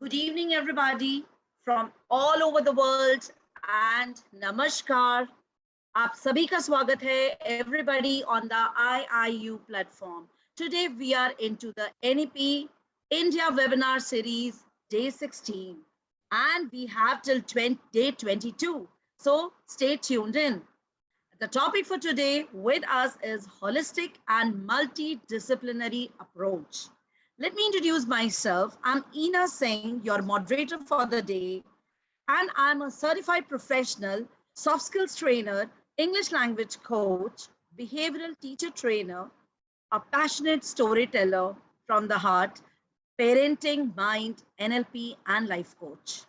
Good evening, everybody from all over the world and Namaskar. आप सभी का स्वागत है everybody on the IIU platform. Today we are into the NEP India webinar series day 16 and we have till day 22. So stay tuned in. The topic for today with us is holistic and multidisciplinary approach. Let me introduce myself. I'm Ina Singh, your moderator for the day, and I'm a certified professional, soft skills trainer, English language coach, behavioral teacher trainer, a passionate storyteller from the heart, parenting, mind, NLP, and life coach.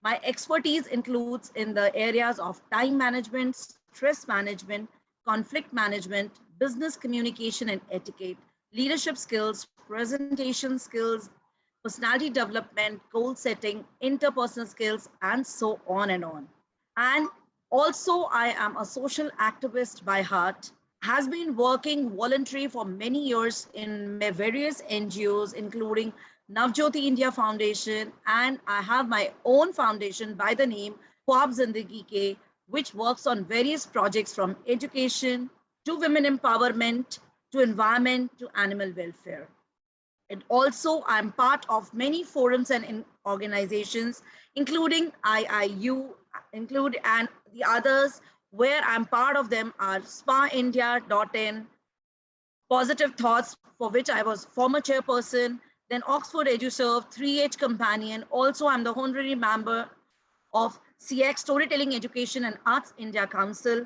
My expertise includes in the areas of time management, stress management, conflict management, business communication and etiquette, leadership skills, presentation skills, personality development, goal setting, interpersonal skills, and so on and on. And also, I am a social activist by heart, has been working voluntary for many years in various NGOs, including Navjyoti India Foundation, and I have my own foundation by the name Khwab Zindagi Ke, which works on various projects from education to women empowerment to environment to animal welfare. And also, I'm part of many forums and organizations, including IIU, and the others, where I'm part of them are spaindia.in, Positive Thoughts, for which I was former chairperson, then Oxford EduServe, 3H Companion. Also, I'm the honorary member of CX, Storytelling Education and Arts India Council,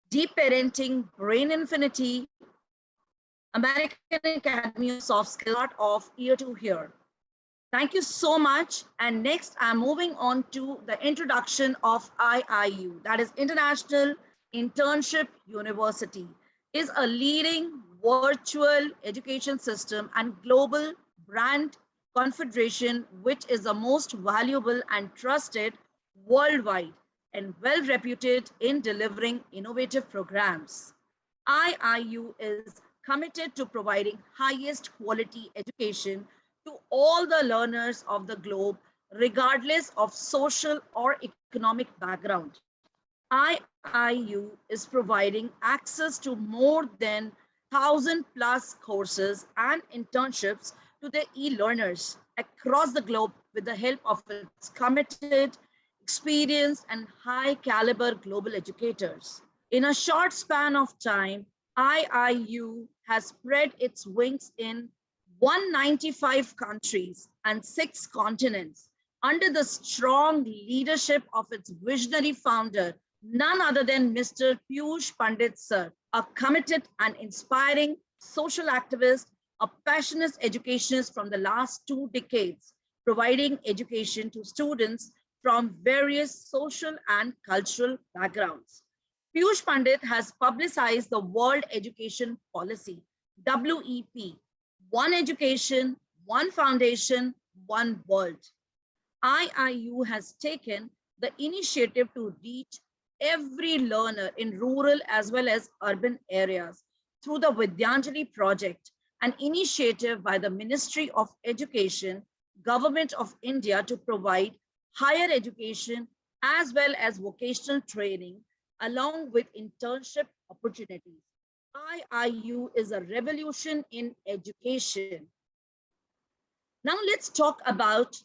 Deep Parenting, Brain Infinity, American Academy of Soft Skills, part of Ear to Hear. Thank you so much. And next, I'm moving on to the introduction of IIU, that is International Internship University, is a leading virtual education system and global brand confederation, which is the most valuable and trusted worldwide and well reputed in delivering innovative programs. IIU is committed to providing highest quality education to all the learners of the globe, regardless of social or economic background. IIU is providing access to more than 1,000 plus courses and internships to the e-learners across the globe with the help of its committed, experienced, and high caliber global educators. In a short span of time, IIU has spread its wings in 195 countries and 6 continents under the strong leadership of its visionary founder, none other than Mr. Piyush Pandit sir, a committed and inspiring social activist, a passionate educationist from the last 2 decades, providing education to students from various social and cultural backgrounds. Piyush Pandit has publicized the World Education Policy, WEP, One Education, One Foundation, One World. IIU has taken the initiative to reach every learner in rural as well as urban areas through the Vidyanjali project, an initiative by the Ministry of Education, Government of India to provide higher education as well as vocational training along with internship opportunities. IIU is a revolution in education. Now let's talk about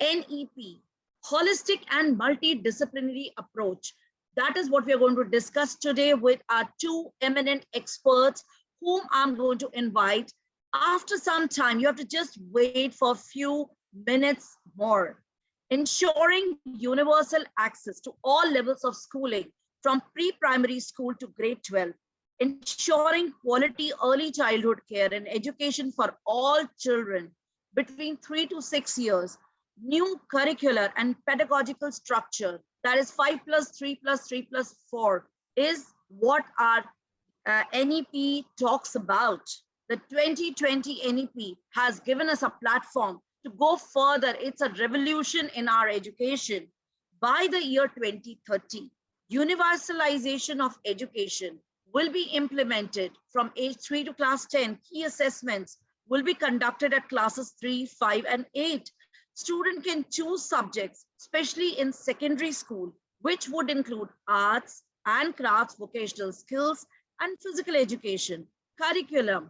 NEP, holistic and multidisciplinary approach. That is what we are going to discuss today with our 2 eminent experts whom I'm going to invite. After some time, you have to just wait for a few minutes more. Ensuring universal access to all levels of schooling from pre-primary school to grade 12, ensuring quality early childhood care and education for all children between 3 to 6 years, new curricular and pedagogical structure, that is 5 plus 3 plus 3 plus 4, is what our NEP talks about. The 2020 NEP has given us a platform to go further. It's a revolution in our education. By the year 2030, universalization of education will be implemented from age 3 to class 10. Key assessments will be conducted at classes 3, 5, and 8. Student can choose subjects, especially in secondary school, which would include arts and crafts, vocational skills, and physical education. Curriculum,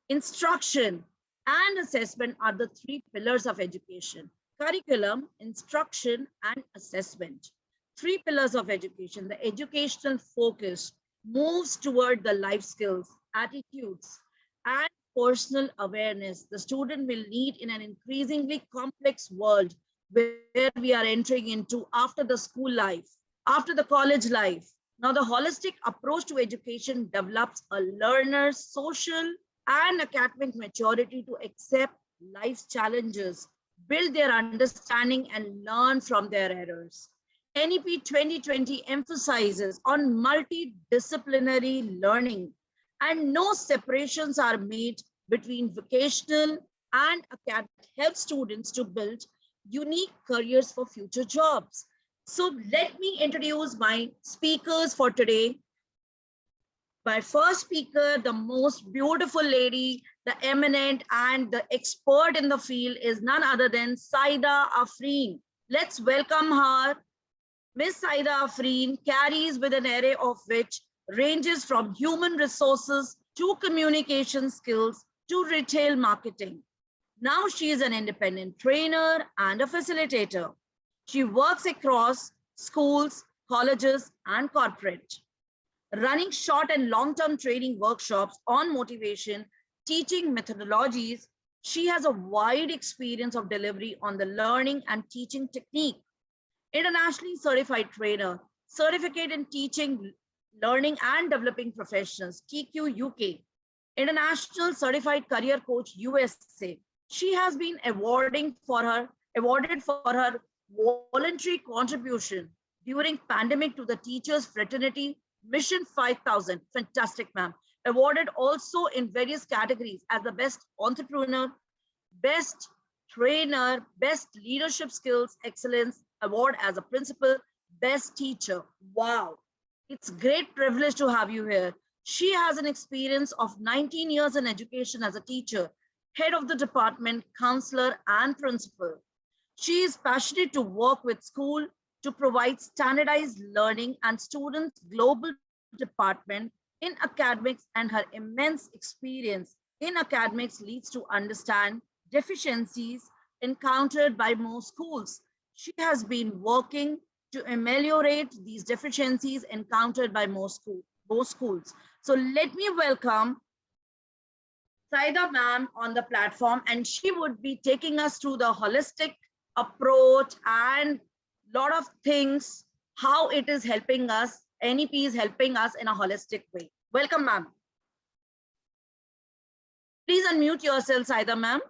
instruction, and assessment are the three pillars of education. Curriculum, instruction, and assessment. Three pillars of education. The educational focus moves toward the life skills, attitudes, and personal awareness the student will need in an increasingly complex world where we are entering into after the school life, after the college life. Now, the holistic approach to education develops a learner's social and academic maturity to accept life's challenges, build their understanding, and learn from their errors. NEP 2020 emphasizes on multidisciplinary learning, and no separations are made between vocational and academic, help students to build unique careers for future jobs. So let me introduce my speakers for today. My first speaker, the most beautiful lady, the eminent and the expert in the field is none other than Saida Afreen. Let's welcome her. Miss Saida Afreen carries with an array of which ranges from human resources to communication skills to retail marketing. Now she is an independent trainer and a facilitator. She works across schools, colleges, and corporate, running short and long-term training workshops on motivation, teaching methodologies. She has a wide experience of delivery on the learning and teaching technique. Internationally certified trainer, certificate in teaching, learning and developing professionals, TQ UK, International Certified Career Coach USA. She has been awarded for her voluntary contribution during pandemic to the Teachers Fraternity Mission 5000. Fantastic, ma'am. Awarded also in various categories as the best entrepreneur, best trainer, best leadership skills excellence award as a principal, best teacher. Wow. It's great privilege to have you here. She has an experience of 19 years in education as a teacher, head of the department, counselor, and principal. She is passionate to work with school to provide standardized learning and students global department in academics, and her immense experience in academics leads to understand deficiencies encountered by most schools. She has been working to ameliorate these deficiencies encountered by most schools. So let me welcome Saida ma'am on the platform, and she would be taking us through the holistic approach and lot of things, how it is helping us, NEP is helping us in a holistic way. Welcome, ma'am. Please unmute yourself, Saida ma'am.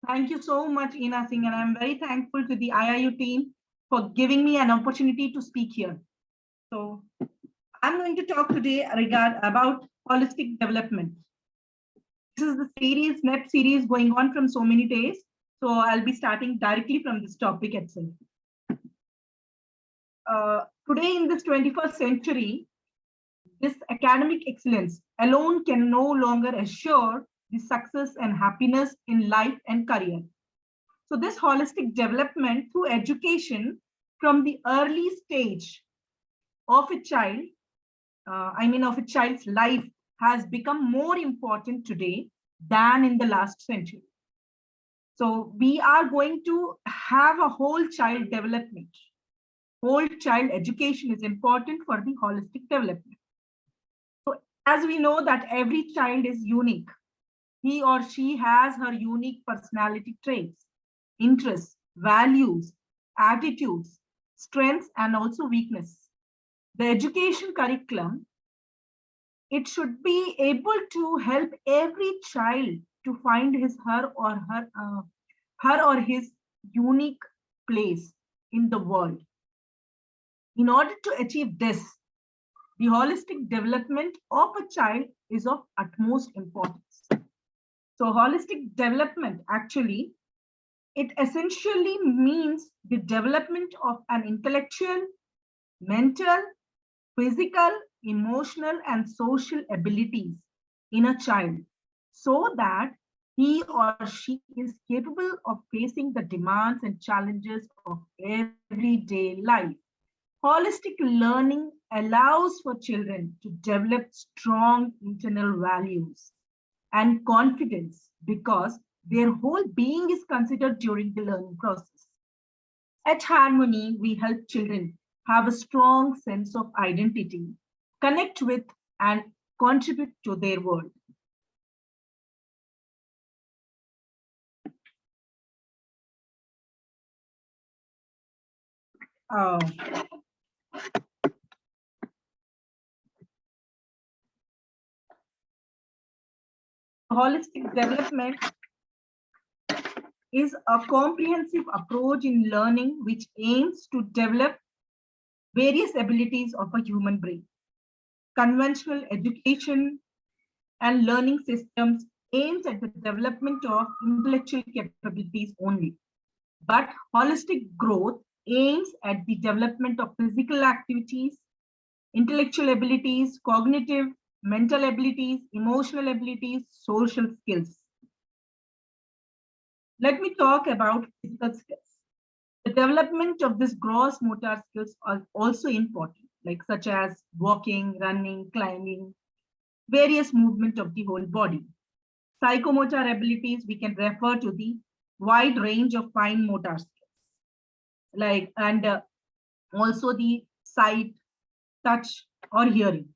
Thank you so much, Ina Singh, and I'm very thankful to the IIU team for giving me an opportunity to speak here. So I'm going to talk today about holistic development. This is the series, NEP series going on from so many days. So I'll be starting directly from this topic itself. Today in this 21st century, this academic excellence alone can no longer assure the success and happiness in life and career. So this holistic development through education from the early stage of a child, of a child's life has become more important today than in the last century. So we are going to have a whole child development. Whole child education is important for the holistic development. So as we know that every child is unique. He or she has her unique personality traits, interests, values, attitudes, strengths, and also weakness. The education curriculum, it should be able to help every child to find her or his unique place in the world. In order to achieve this, the holistic development of a child is of utmost importance. So holistic development actually, it essentially means the development of an intellectual, mental, physical, emotional, and social abilities in a child so that he or she is capable of facing the demands and challenges of everyday life. Holistic learning allows for children to develop strong internal values and confidence because their whole being is considered during the learning process. At Harmony, we help children have a strong sense of identity, connect with and contribute to their world. Holistic development is a comprehensive approach in learning which aims to develop various abilities of a human brain. Conventional education and learning systems aims at the development of intellectual capabilities only. But holistic growth aims at the development of physical activities, intellectual abilities, cognitive, mental abilities, emotional abilities, social skills. Let me talk about physical skills. The development of this gross motor skills are also important, like such as walking, running, climbing, various movement of the whole body. Psychomotor abilities, we can refer to the wide range of fine motor skills, like also the sight, touch, or hearing.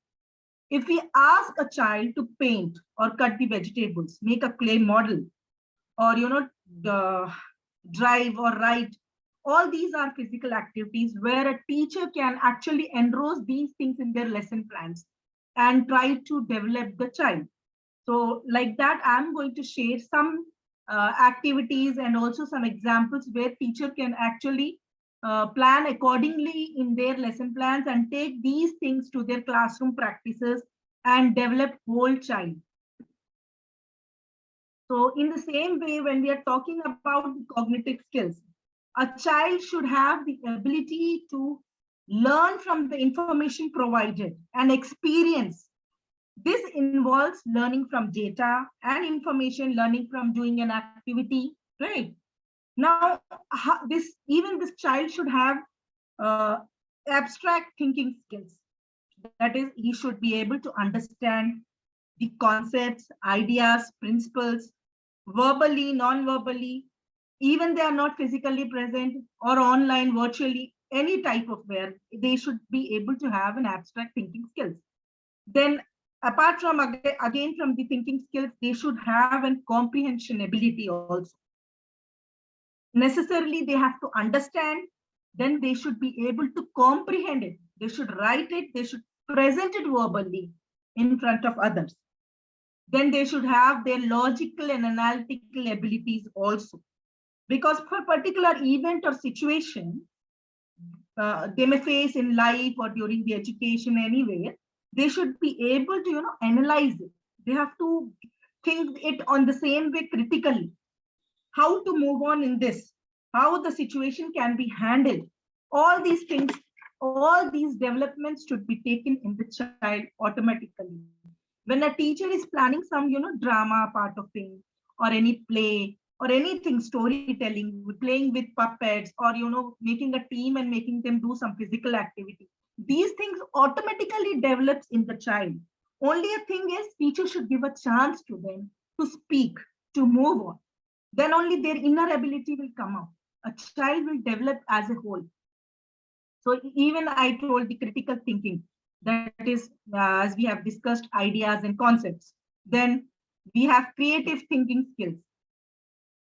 If we ask a child to paint or cut the vegetables, make a clay model, or drive or write, all these are physical activities where a teacher can actually enroll these things in their lesson plans and try to develop the child. So like that, I'm going to share some activities and also some examples where teacher can actually plan accordingly in their lesson plans and take these things to their classroom practices and develop whole child. So in the same way, when we are talking about the cognitive skills, a child should have the ability to learn from the information provided and experience. This involves learning from data and information, learning from doing an activity, right? Now, this child should have abstract thinking skills. That is, he should be able to understand the concepts, ideas, principles, verbally, non-verbally, even they are not physically present or online, virtually, any type of where they should be able to have an abstract thinking skills. Then apart from, again, from the thinking skills, they should have a comprehension ability also. Necessarily, they have to understand, then they should be able to comprehend it. They should write it, they should present it verbally in front of others. Then they should have their logical and analytical abilities also. Because for a particular event or situation, they may face in life or during the education anywhere, they should be able to analyze it. They have to think it on the same way critically. How to move on in this, how the situation can be handled. All these things, all these developments should be taken in the child automatically. When a teacher is planning some drama part of thing or any play or anything, storytelling, playing with puppets, or making a team and making them do some physical activity, these things automatically develops in the child. Only a thing is, teacher should give a chance to them to speak, to move on. Then only their inner ability will come out. A child will develop as a whole. So even I told the critical thinking, that is, as we have discussed, ideas and concepts. Then we have creative thinking skills,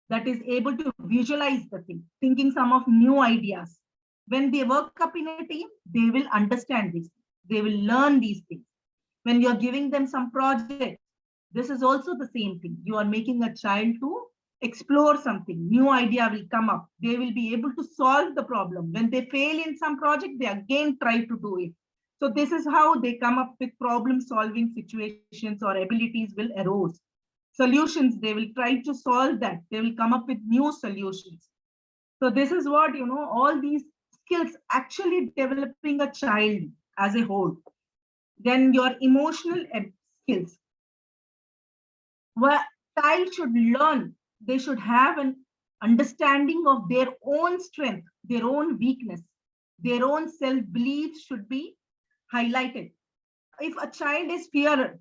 that is able to visualize the thing, thinking some of new ideas. When they work up in a team, they will understand this. They will learn these things. When you're giving them some project, this is also the same thing. You are making a child to explore something, new idea will come up. They will be able to solve the problem. When they fail in some project, they again try to do it. So this is how they come up with problem solving situations, or abilities will arise. Solutions, they will try to solve that. They will come up with new solutions. So this is what, all these skills actually developing a child as a whole. Then your emotional skills. Where child should learn, they should have an understanding of their own strength, their own weakness, their own self-belief should be highlighted. If a child is fear,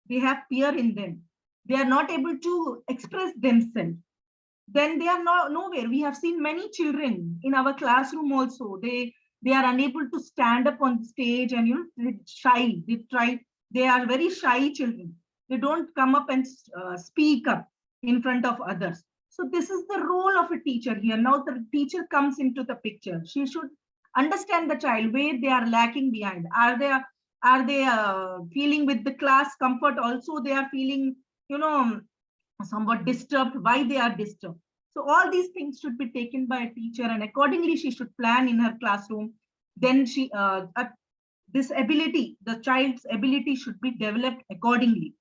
they have fear in them, they are not able to express themselves, then they are nowhere. We have seen many children in our classroom also. They are unable to stand up on stage, and they shy. They are very shy children. They don't come up and speak up in front of others. So this is the role of a teacher here. Now the teacher comes into the picture. She should understand the child where they are lacking behind. Are they feeling with the class comfort also? They are feeling, you know, somewhat disturbed, why they are disturbed. So all these things should be taken by a teacher, and accordingly she should plan in her classroom. Then this ability, the child's ability should be developed accordingly.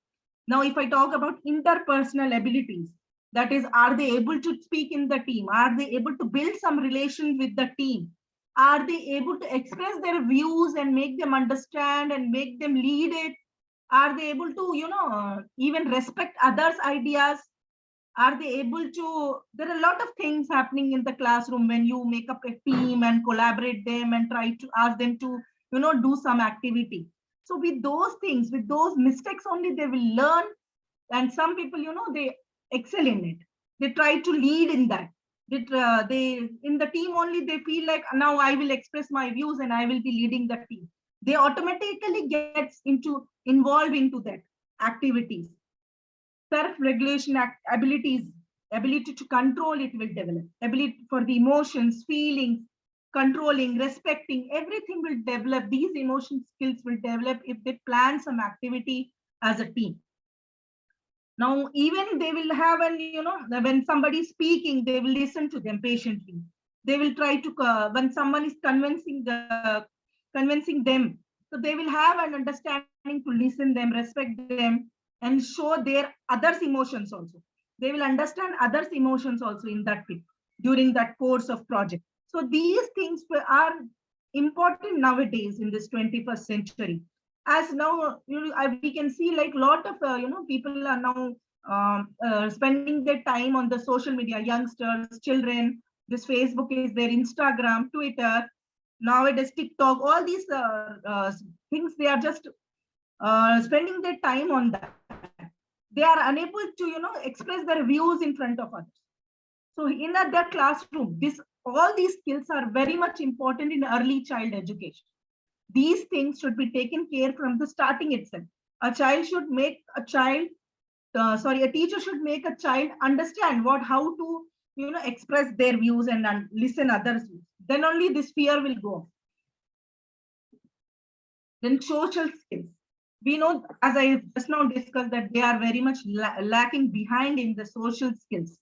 Now if I talk about interpersonal abilities, that is, are they able to speak in the team, are they able to build some relation with the team, are they able to express their views and make them understand and make them lead it, are they able to even respect others ideas, are they able to, there are a lot of things happening in the classroom when you make up a team and collaborate them and try to ask them to do some activity. So with those things, with those mistakes only, they will learn. And some people, they excel in it, they try to lead in that. They in the team only, they feel like, now I will express my views and I will be leading the team. They automatically gets into involved into that activities. Self-regulation abilities, ability to control it will develop. Ability for the emotions, feelings, controlling, respecting, everything will develop. These emotion skills will develop if they plan some activity as a team. Now, even they will have when somebody is speaking, they will listen to them patiently. They will try to, when someone is convincing them, so they will have an understanding to listen them, respect them, and show their others' emotions also. They will understand others' emotions also in that way during that course of project. So these things are important nowadays in this 21st century. As now we can see, like, lot of people are now spending their time on the social media, youngsters, children. This Facebook is their Instagram, Twitter, nowadays TikTok, all these things, they are just spending their time on that. They are unable to express their views in front of others. So in that classroom, all these skills are very much important in early child education. These things should be taken care from the starting itself. A teacher should make a child understand how to express their views and listen others' views. Then only this fear will go off. Then social skills. We know, as I just now discussed, that they are very much lacking behind in the social skills.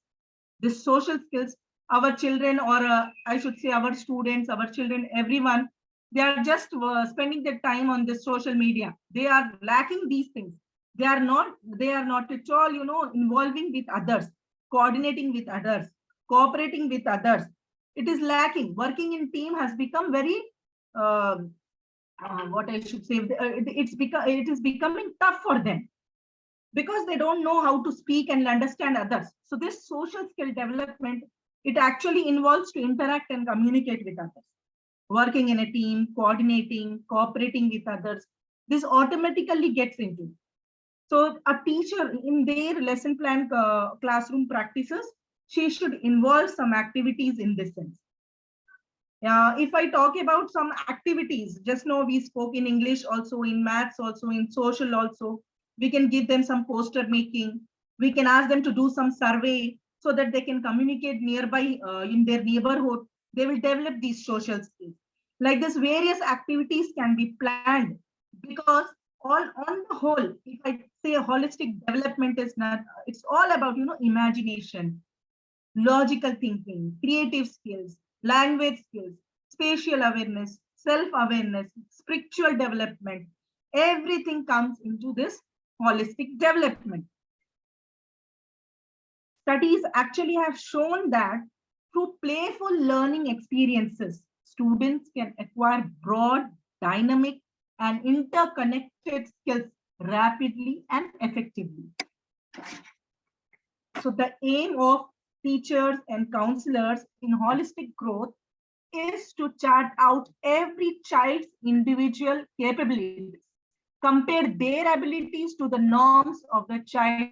The social skills, our children, or I should say our students, our children, everyone, they are just spending their time on the social media. They are lacking these things. They are not at all, involving with others, coordinating with others, cooperating with others. It is lacking. Working in team has become very, what I should say, it is becoming tough for them, because they don't know how to speak and understand others. So this social skill development, it actually involves to interact and communicate with others, working in a team, coordinating, cooperating with others. This automatically gets into. So a teacher in their lesson plan classroom practices, she should involve some activities in this sense. If I talk about some activities, just now we spoke in English also, in maths also, in social also. We can give them some poster making. We can ask them to do some survey so that they can communicate nearby in their neighborhood. They will develop these social skills. Like this, various activities can be planned, because on the whole, if I say a holistic development is not, it's all about imagination, logical thinking, creative skills, language skills, spatial awareness, self-awareness, spiritual development. Everything comes into this holistic development. Studies actually have shown that through playful learning experiences, students can acquire broad, dynamic, and interconnected skills rapidly and effectively. So the aim of teachers and counselors in holistic growth is to chart out every child's individual capabilities, compare their abilities to the norms of the child,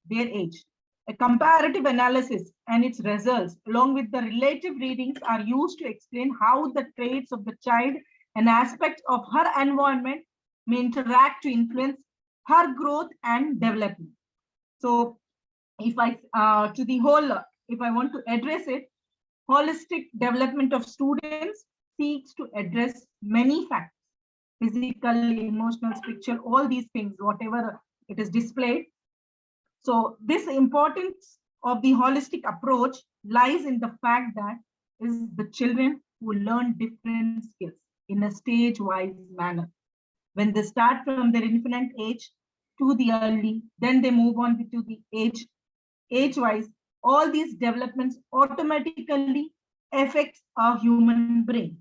their age. A comparative analysis and its results, along with the relative readings, are used to explain how the traits of the child and aspects of her environment may interact to influence her growth and development. So, if I want to address it, holistic development of students seeks to address many factors: physical, emotional, spiritual, all these things, whatever it is displayed. So this importance of the holistic approach lies in the fact that is the children who learn different skills in a stage-wise manner. When they start from their infant age to the early, then they move on to the age-wise, all these developments automatically affects our human brain.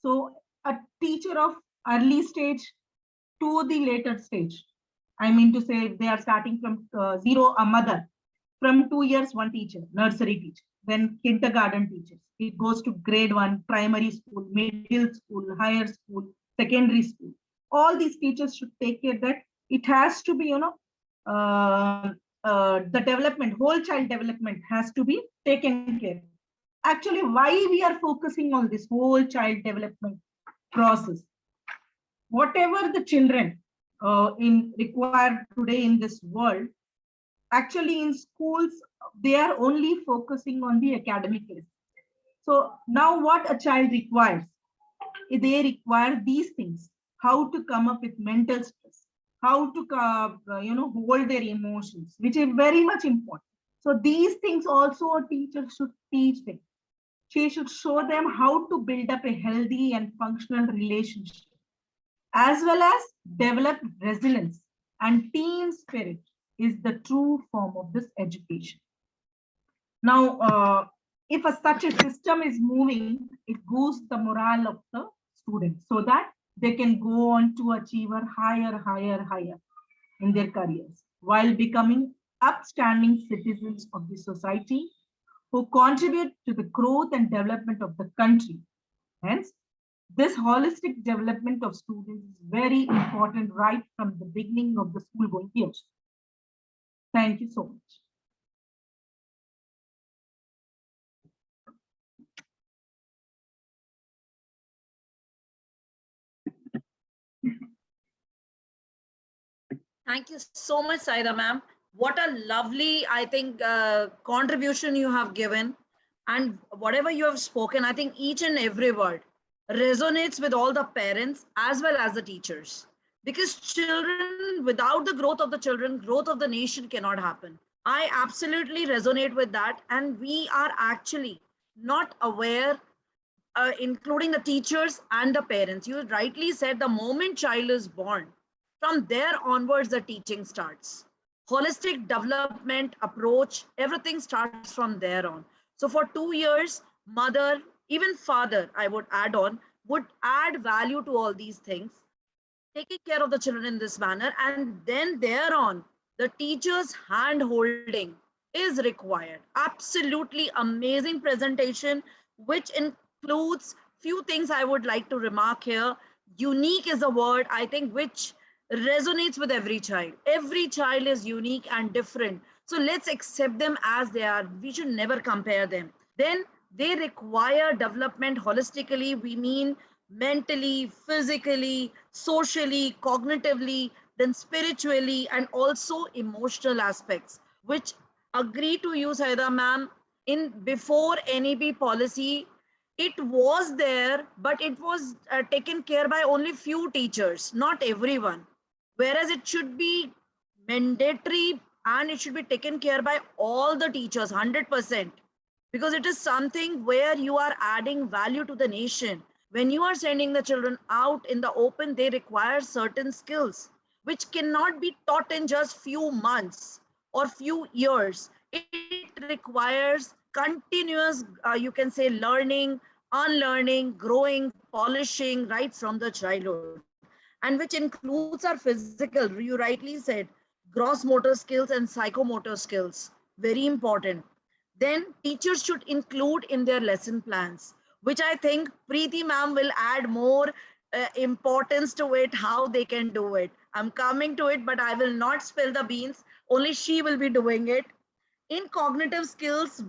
So a teacher of early stage to the later stage, I mean to say, if they are starting from zero, a mother, from 2 years, one teacher, nursery teacher, then kindergarten teachers. It goes to grade 1, primary school, middle school, higher school, secondary school. All these teachers should take care that it has to be, the development, whole child development has to be taken care. Actually, why we are focusing on this whole child development process? Whatever the children in required today in this world, actually in schools, they are only focusing on the academic list. So now what a child requires, they require these things: how to come up with mental stress, how to hold their emotions, which is very much important. So these things also a teacher should teach them. She should show them how to build up a healthy and functional relationship, as well as develop resilience and team spirit is the true form of this education. Now, if such a system is moving, it boosts the morale of the students so that they can go on to achieve a higher in their careers while becoming upstanding citizens of the society who contribute to the growth and development of the country. Hence, this holistic development of students is very important right from the beginning of the school going years. Thank you so much. Thank you so much, Saida ma'am. What a lovely, I think, contribution you have given. And whatever you have spoken, I think each and every word resonates with all the parents as well as the teachers. Because children, without the growth of the children, growth of the nation cannot happen. I absolutely resonate with that. And we are actually not aware, including the teachers and the parents. You rightly said the moment child is born, from there onwards, the teaching starts. Holistic development approach, everything starts from there on. So for 2 years, mother, even father, I would add on, would add value to all these things, taking care of the children in this manner. And then there on, the teacher's hand holding is required. Absolutely amazing presentation, which includes few things I would like to remark here. Unique is a word, I think, which resonates with every child. Every child is unique and different. So let's accept them as they are. We should never compare them. Then they require development holistically. We mean mentally, physically, socially, cognitively, then spiritually, and also emotional aspects, which agree to you, Saida ma'am, in before NEP policy, it was there, but it was taken care by only few teachers, not everyone. Whereas it should be mandatory and it should be taken care by all the teachers, 100%, because it is something where you are adding value to the nation. When you are sending the children out in the open, they require certain skills which cannot be taught in just few months or few years. It requires continuous, you can say, learning, unlearning, growing, polishing right from the childhood, and which includes our physical, you rightly said, gross motor skills and psychomotor skills. Very important. Then teachers should include in their lesson plans, which I think Preeti ma'am will add more importance to it, how they can do it. I'm coming to it, but I will not spill the beans. Only she will be doing it. In cognitive skills,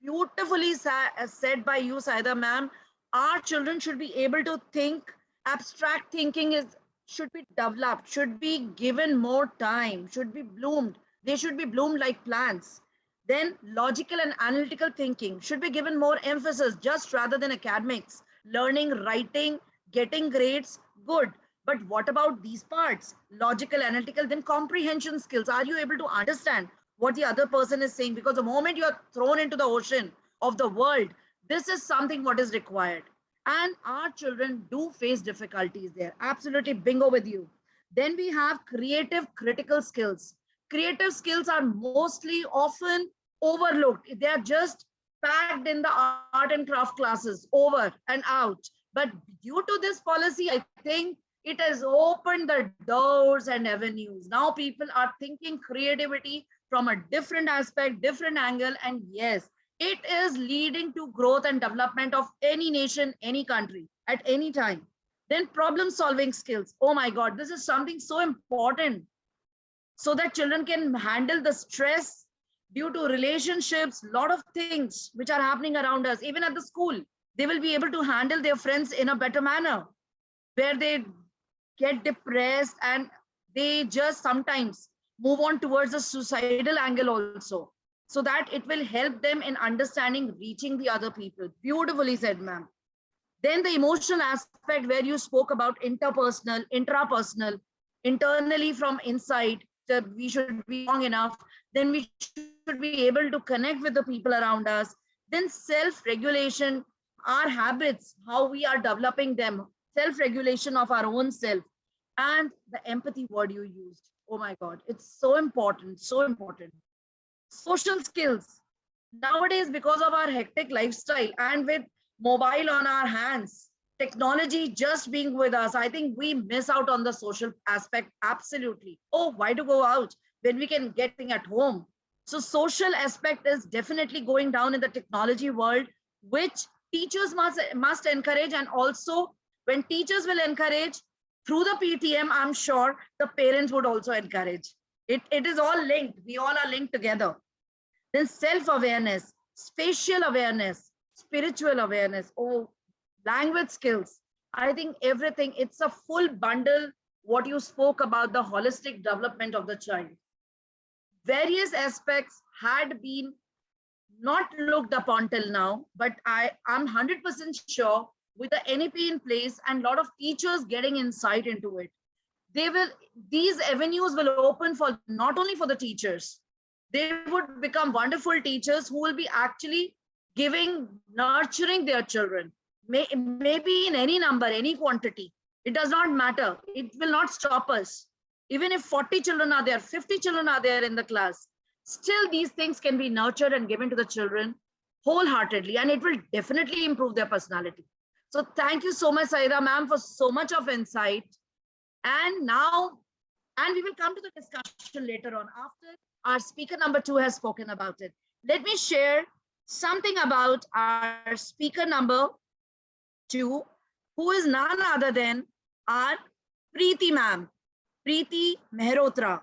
beautifully said by you, Saida ma'am, our children should be able to think. Abstract thinking is should be developed, should be given more time, should be bloomed. They should be bloomed like plants. Then logical and analytical thinking should be given more emphasis, just rather than academics. Learning, writing, getting grades, good. But what about these parts? Logical, analytical, then comprehension skills. Are you able to understand what the other person is saying? Because the moment you are thrown into the ocean of the world, this is something what is required. And our children do face difficulties there. Absolutely bingo with you. Then we have creative critical skills. Creative skills are mostly often overlooked. They are just packed in the art and craft classes over and out. But due to this policy, I think it has opened the doors and avenues. Now people are thinking creativity from a different aspect, different angle. And yes, it is leading to growth and development of any nation, any country at any time. Then problem solving skills. Oh my God, this is something so important so that children can handle the stress due to relationships, lot of things which are happening around us. Even at the school, they will be able to handle their friends in a better manner, where they get depressed and they just sometimes move on towards the suicidal angle also, so that it will help them in understanding, reaching the other people. Beautifully said, ma'am. Then the emotional aspect, where you spoke about interpersonal, intrapersonal, internally from inside, that we should be strong enough. Then we should be able to connect with the people around us. Then self-regulation, our habits, how we are developing them, self-regulation of our own self, and the empathy word you used. Oh my God, it's so important, so important. Social skills. Nowadays, because of our hectic lifestyle and with mobile on our hands, technology just being with us, I think we miss out on the social aspect. Absolutely. Oh, why to go out when we can get things at home? So social aspect is definitely going down in the technology world, which teachers must encourage. And also when teachers will encourage through the PTM, I'm sure the parents would also encourage. It is all linked. We all are linked together. Then self-awareness, spatial awareness, spiritual awareness, oh, language skills. I think everything, it's a full bundle, what you spoke about, the holistic development of the child. Various aspects had been not looked upon till now, but I'm 100% sure with the NEP in place and a lot of teachers getting insight into it, these avenues will open for not only for the teachers, they would become wonderful teachers who will be actually nurturing their children, maybe in any number, any quantity. It does not matter. It will not stop us. Even if 40 children are there, 50 children are there in the class, still these things can be nurtured and given to the children wholeheartedly, and it will definitely improve their personality. So thank you so much, Saida ma'am, for so much of insight. And now, and we will come to the discussion later on after our speaker number 2 has spoken about it. Let me share something about our speaker number 2, who is none other than our Preeti ma'am, Preeti Mehrotra.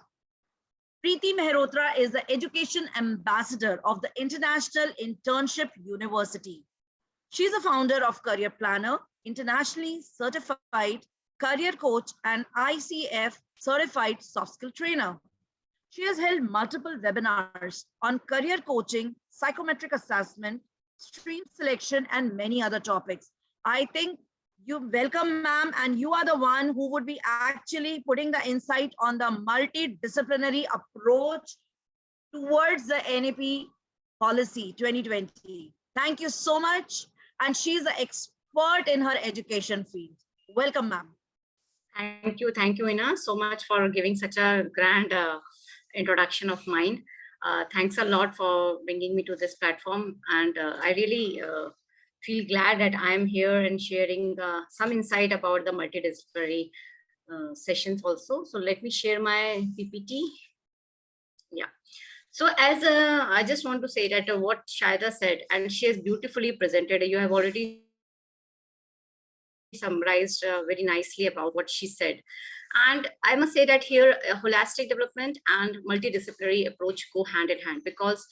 Preeti Mehrotra is the Education Ambassador of the International Internship University. She's a founder of Career Planner, internationally certified career coach, and ICF certified soft skill trainer. She has held multiple webinars on career coaching, psychometric assessment, stream selection, and many other topics. I think you welcome, ma'am, and you are the one who would be actually putting the insight on the multidisciplinary approach towards the NEP policy 2020. Thank you so much. And she's an expert in her education field. Welcome, ma'am. Thank you, Ina, so much for giving such a grand introduction of mine. Thanks a lot for bringing me to this platform, and I really feel glad that I am here and sharing some insight about the multidisciplinary sessions also. So let me share my PPT. Yeah. So as I just want to say that what Shaida said, and she has beautifully presented, you have already summarized very nicely about what she said. And I must say that here, holistic development and multidisciplinary approach go hand in hand, because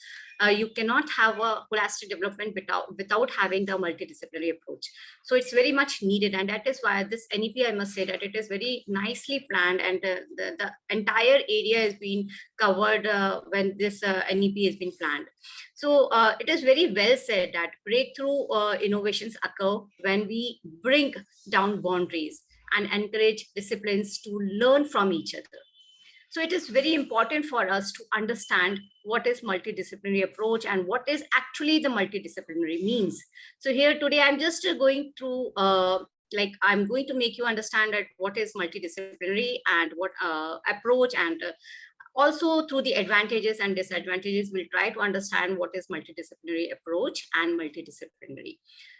you cannot have a holistic development without having the multidisciplinary approach. So it's very much needed. And that is why this NEP, I must say that it is very nicely planned, and the entire area has been covered when this NEP has been planned. So it is very well said that breakthrough innovations occur when we bring down boundaries and encourage disciplines to learn from each other. So it is very important for us to understand what is multidisciplinary approach and what is actually the multidisciplinary means. So here today, I'm just going through, I'm going to make you understand that what is multidisciplinary and what approach, and also through the advantages and disadvantages, we'll try to understand what is multidisciplinary approach and multidisciplinary.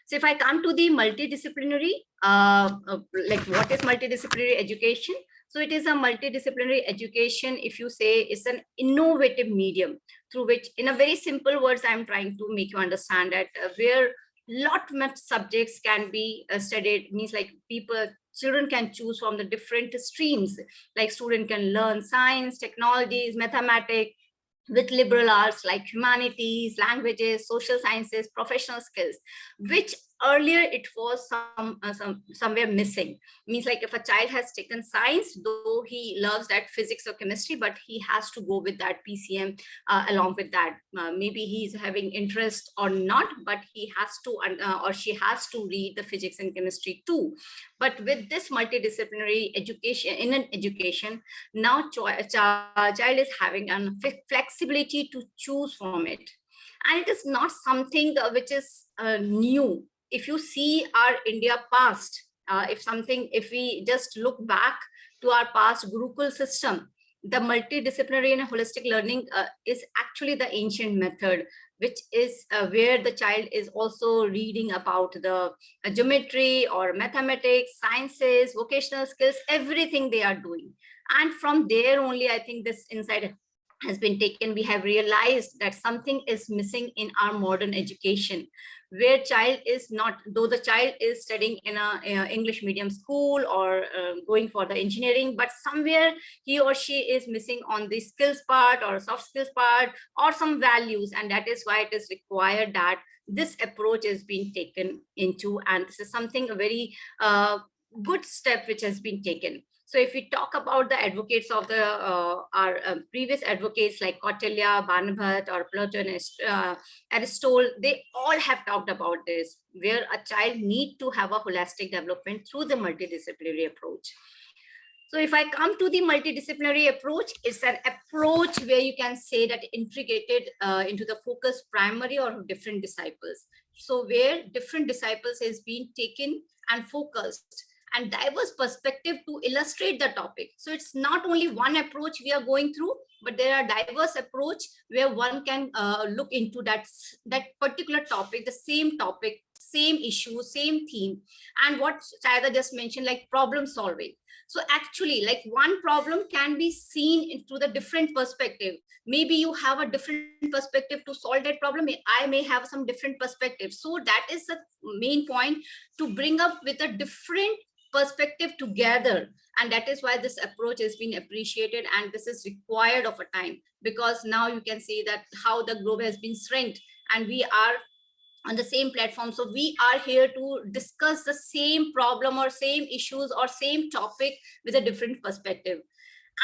So if I come to the multidisciplinary, like what is multidisciplinary education? So it is a multidisciplinary education, if you say, it's an innovative medium through which, in a very simple words, I'm trying to make you understand that where lot much subjects can be studied, means like children can choose from the different streams, like student can learn science, technologies, mathematics, with liberal arts like humanities, languages, social sciences, professional skills, which earlier it was somewhere missing. Means like if a child has taken science, though he loves that physics or chemistry, but he has to go with that PCM along with that. Maybe he's having interest or not, but he has to or she has to read the physics and chemistry too. But with this multidisciplinary education, in an education, now child is having a flexibility to choose from it. And it is not something which is new. If you see our India past, if we just look back to our past Gurukul system, the multidisciplinary and holistic learning is actually the ancient method, which is where the child is also reading about the geometry or mathematics, sciences, vocational skills, everything they are doing. And from there only, I think this insight has been taken. We have realized that something is missing in our modern education, where child is not, though the child is studying in a English medium school or going for the engineering, but somewhere he or she is missing on the skills part or soft skills part or some values. And that is why it is required that this approach is being taken into, and this is something a very good step which has been taken. So if we talk about the advocates of the our previous advocates like Kautilya, Banabhat, or Platon, Aristotle, they all have talked about this, where a child need to have a holistic development through the multidisciplinary approach. So if I come to the multidisciplinary approach, it's an approach where you can say that integrated into the focus primary or different disciples. So where different disciples is being taken and focused and diverse perspective to illustrate the topic. So it's not only one approach we are going through, but there are diverse approach where one can look into that particular topic, the same topic, same issue, same theme. And what Chayada just mentioned, like problem solving. So actually, like one problem can be seen through the different perspective. Maybe you have a different perspective to solve that problem. I may have some different perspective. So that is the main point, to bring up with a different perspective together. And that is why this approach has been appreciated, and this is required of a time, because now you can see that how the globe has been shrinked and we are on the same platform. So we are here to discuss the same problem or same issues or same topic with a different perspective.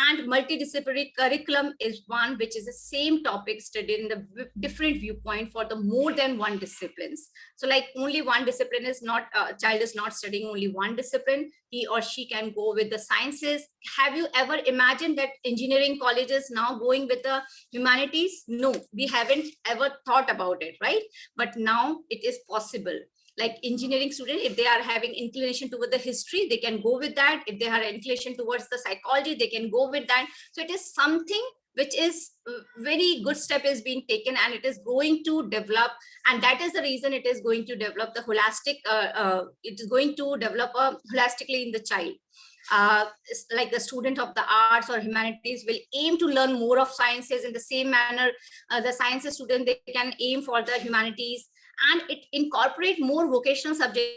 And multidisciplinary curriculum is one which is the same topic studied in the different viewpoint for the more than one disciplines. So like only one discipline is not, child is not studying only one discipline, he or she can go with the sciences. Have you ever imagined that engineering colleges now going with the humanities? No, we haven't ever thought about it, right? But now it is possible. Like engineering student, if they are having inclination toward the history, they can go with that. If they have inclination towards the psychology, they can go with that. So it is something which is very good step is being taken, and it is going to develop. And that is the reason it is going to develop the holistic, it is going to develop holistically in the child. like the student of the arts or humanities will aim to learn more of sciences. In the same manner, the sciences student, they can aim for the humanities, and it incorporate more vocational subjects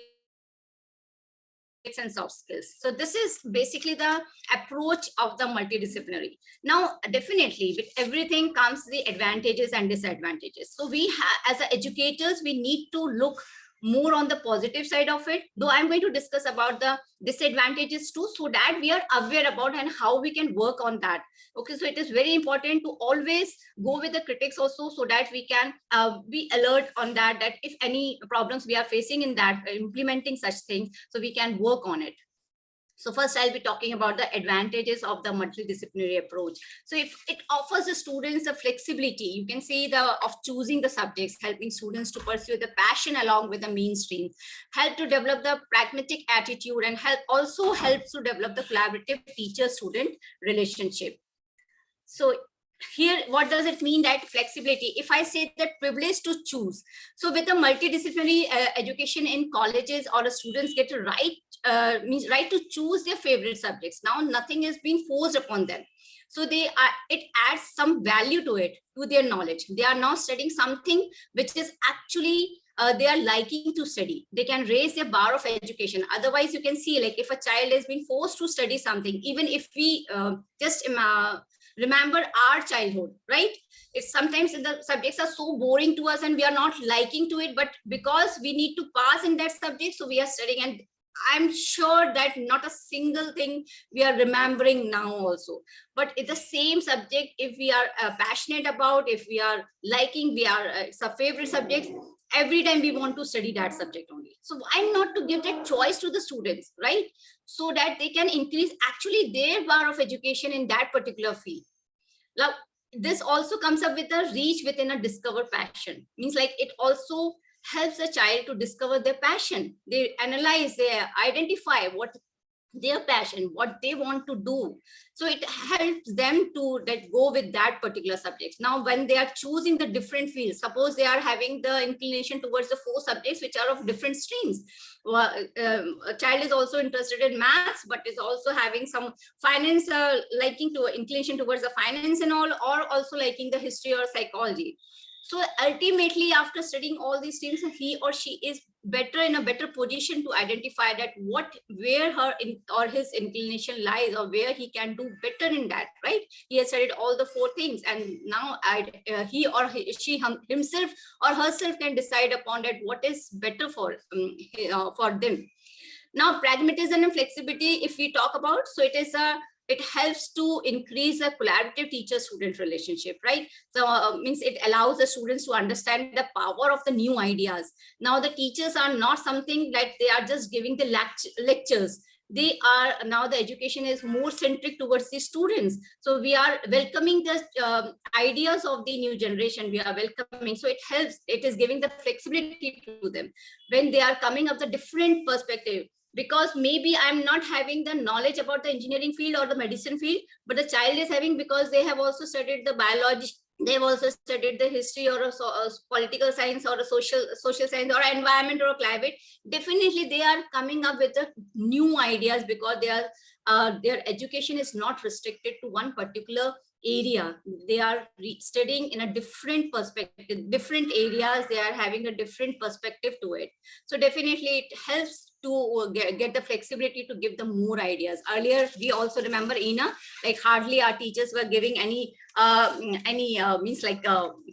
and soft skills. So this is basically the approach of the multidisciplinary. Now, definitely with everything comes the advantages and disadvantages. So we have, as educators, we need to look more on the positive side of it, though I'm going to discuss about the disadvantages too, so that we are aware about and how we can work on that. Okay, so it is very important to always go with the critics also, so that we can be alert on that, that if any problems we are facing in that implementing such things, so we can work on it. So first, I'll be talking about the advantages of the multidisciplinary approach. So if it offers the students the flexibility, you can say of choosing the subjects, helping students to pursue the passion along with the mainstream, help to develop the pragmatic attitude, and also helps to develop the collaborative teacher-student relationship. So here, what does it mean, that flexibility? If I say that privilege to choose, so with a multidisciplinary education in colleges, or the students get to right to choose their favorite subjects. Now nothing is being forced upon them, so they are, it adds some value to it, to their knowledge. They are now studying something which is actually they are liking to study. They can raise their bar of education. Otherwise, you can see, like, if a child has been forced to study something, even if we just remember our childhood, right? It's sometimes the subjects are so boring to us and we are not liking to it, but because we need to pass in that subject, so we are studying. And I'm sure that not a single thing we are remembering now also. But it's the same subject, if we are passionate about, if we are liking, we are it's a favorite subject, every time we want to study that subject only. So why not to give that choice to the students, right? So that they can increase actually their bar of education in that particular field. Now, this also comes up with a reach within a discover passion. Means like it also helps the child to discover their passion. They analyze, they identify what their passion, what they want to do. So it helps them to go with that particular subject. Now, when they are choosing the different fields, suppose they are having the inclination towards the 4 subjects which are of different streams. A child is also interested in maths, but is also having some finance, liking to inclination towards the finance and all, or also liking the history or psychology. So ultimately, after studying all these things, he or she is in a better position to identify that where or his inclination lies, or where he can do better in that, right? He has studied all the 4 things, and now he or she himself or herself can decide upon that what is better for them. Now, pragmatism and flexibility, if we talk about, so it helps to increase a collaborative teacher-student relationship, right? So means it allows the students to understand the power of the new ideas. Now, the teachers are not something that they are just giving the lectures. They are now, the education is more centric towards the students. So we are welcoming the ideas of the new generation. We are welcoming. So it helps, it is giving the flexibility to them when they are coming up the different perspective. Because maybe I'm not having the knowledge about the engineering field or the medicine field, but the child is having, because they have also studied the biology, they've also studied the history or a political science or a social science or environment or climate. Definitely they are coming up with the new ideas, because they are their education is not restricted to one particular area. They are studying in a different perspective, different areas. They are having a different perspective to it. So definitely it helps to get the flexibility to give them more ideas. Earlier, we also remember, Ina, like hardly our teachers were giving any means like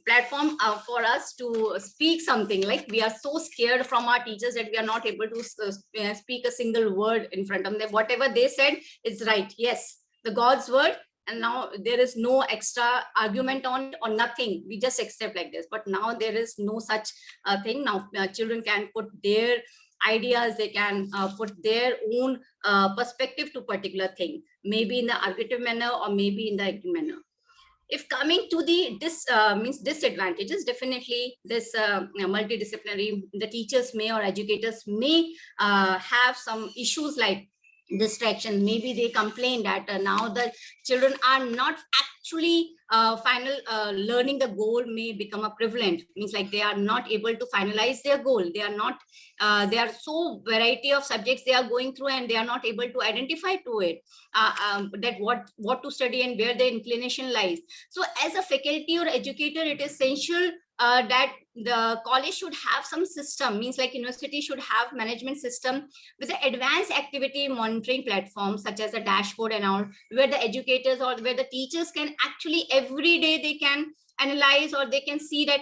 platform for us to speak something. Like we are so scared from our teachers that we are not able to speak a single word in front of them. Whatever they said is right. Yes, the God's word. And now there is no extra argument on it or nothing. We just accept like this. But now there is no such thing. Now children can put their ideas, they can put their own perspective to particular thing, maybe in the argumentative manner or maybe in the active manner. If coming to the disadvantages, definitely this multidisciplinary, the teachers may or educators may have some issues like distraction. Maybe they complain that now the children are not actually learning the goal may become a prevalent, means like they are not able to finalize their goal. They are not they are so variety of subjects they are going through, and they are not able to identify to it that what to study and where their inclination lies. So as a faculty or educator, it is essential that the college should have some system, means like university should have management system with the advanced activity monitoring platforms such as a dashboard and all, where the educators or where the teachers can actually every day they can analyze, or they can see that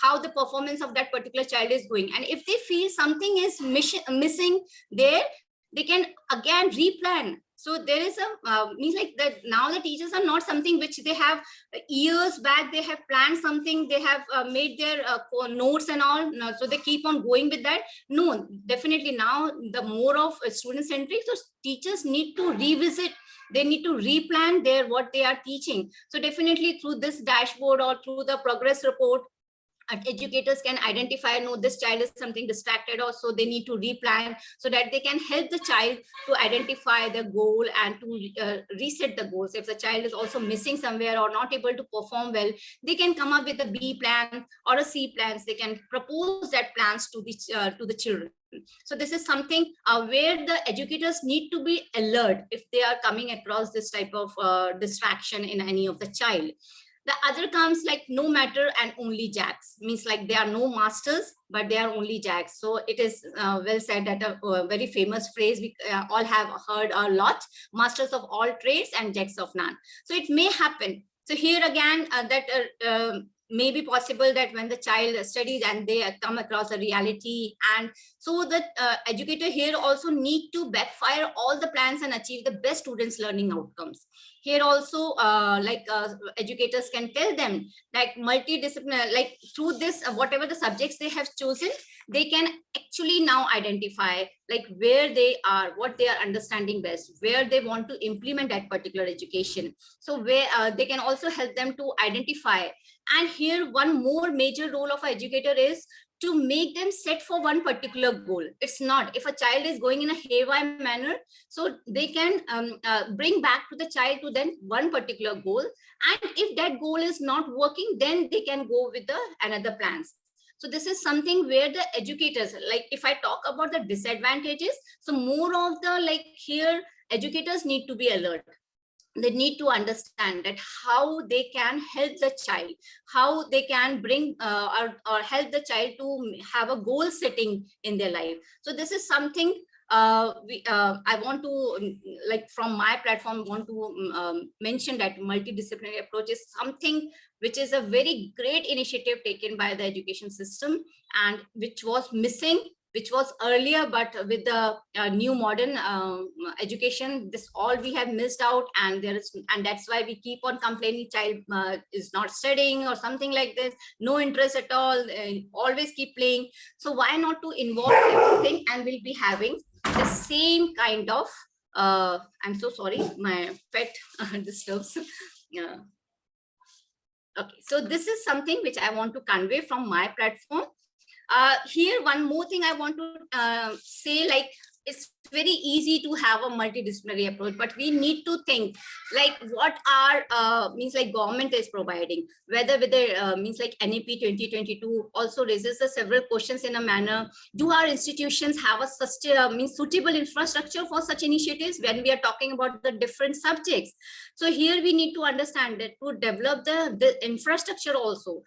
how the performance of that particular child is going. And if they feel something is missing there, they can again replan. So there is a means like that now the teachers are not something which they have years back, they have planned something, they have made their notes and all, so they keep on going with that. No, definitely now the more of student centric, so teachers need to revisit, they need to replan their what they are teaching. So definitely through this dashboard or through the progress report, educators can identify, no, this child is something distracted, or so they need to replan, so that they can help the child to identify the goal and to reset the goals. If the child is also missing somewhere or not able to perform well, they can come up with a B plan or a C plans. They can propose that plans to the children. So this is something where the educators need to be alert if they are coming across this type of distraction in any of the child. The other comes like no matter and only jacks, means like they are no masters, but they are only jacks. So it is well said that a very famous phrase we all have heard a lot: masters of all trades and jacks of none. So it may happen. So here again, that may be possible that when the child studies and they come across a reality, and so the educator here also need to backfire all the plans and achieve the best students learning outcomes. Here also educators can tell them like multidisciplinary, like through this whatever the subjects they have chosen, they can actually now identify like where they are, what they are understanding best, where they want to implement that particular education. So where they can also help them to identify. And here one more major role of an educator is to make them set for one particular goal. It's not, if a child is going in a haywire manner, so they can bring back to the child to then one particular goal. And if that goal is not working, then they can go with the another plans. So this is something where the educators, like if I talk about the disadvantages, so more of the like here educators need to be alert. They need to understand that how they can help the child, how they can bring or help the child to have a goal setting in their life. So this is something I want to, like from my platform, want to mention that multidisciplinary approach is something which is a very great initiative taken by the education system, and which was missing, which was earlier, but with the new modern education, this all we have missed out, and that's why we keep on complaining child is not studying or something like this, no interest at all, always keep playing. So why not to involve everything, and we'll be having the same kind of I'm so sorry, my pet disturbs. Yeah. Okay, so this is something which I want to convey from my platform. Here, one more thing I want to say, like it's very easy to have a multidisciplinary approach, but we need to think like what our means like government is providing, whether with the means like NEP 2022 also raises the several questions in a manner. Do our institutions have a suitable infrastructure for such initiatives when we are talking about the different subjects? So here we need to understand that to develop the infrastructure also,